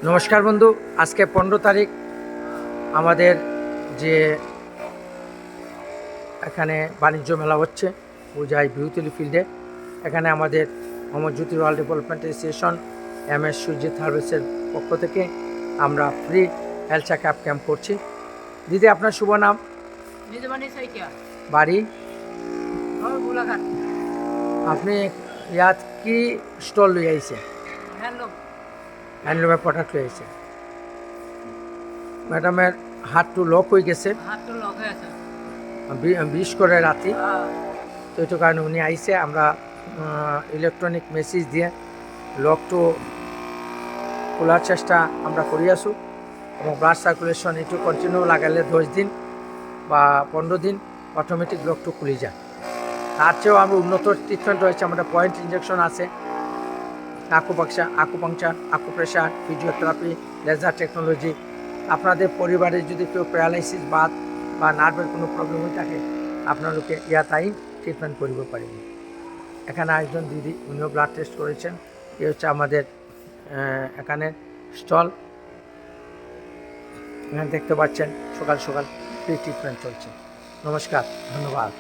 নমস্কার বন্ধু, আজকে 15 তারিখ আমাদের যে এখানে বাণিজ্য মেলা হচ্ছে পূজায় বিউতিলি ফিল্ডে। এখানে আমাদের Mohammad Jyoti royal development association MS Surajit হার্ভেসের পক্ষ থেকে আমরা free health check up camp করছি। দিদি, আপনার শুভ নাম? বাড়ি? আপনি ইয়াত কি স্টল লই আইছে? হ্যান্ডলুমের প্রোডাক্ট লই আইছে। ম্যাডামের হাতটু লক হয়ে গেছে, বিশ করে রাতি, তো এইটো কারণে উনি আইসে। আমরা ইলেকট্রনিক মেসেজ দিয়ে লকটো খোলার চেষ্টা আমরা করি আসু এবং ব্লাড সার্কুলেশন একটু কন্টিনিউ লাগালে 10 দিন বা 15 দিন অটোমেটিক লকটো খুলে যায়। তার চেয়েও আমরা উন্নত ট্রিটমেন্ট রয়েছে। আমাদের পয়েন্ট ইঞ্জেকশন আছে, acupuncture, acupressure, physiotherapy, laser technology. আপনাদের পরিবারে যদি কেউ প্যারালাইসিস বা নার্ভের কোনো প্রবলেম হয়ে থাকে, আপনাদেরকে ইয়াতাই ট্রিটমেন্ট করতে পারেন। এখানে একজন দিদি, উনিও ব্লাড টেস্ট করেছেন। এ হচ্ছে আমাদের এখানে স্টল। এখানে দেখতে পাচ্ছেন সকাল সকাল ফ্রি ট্রিটমেন্ট চলছে। নমস্কার, ধন্যবাদ।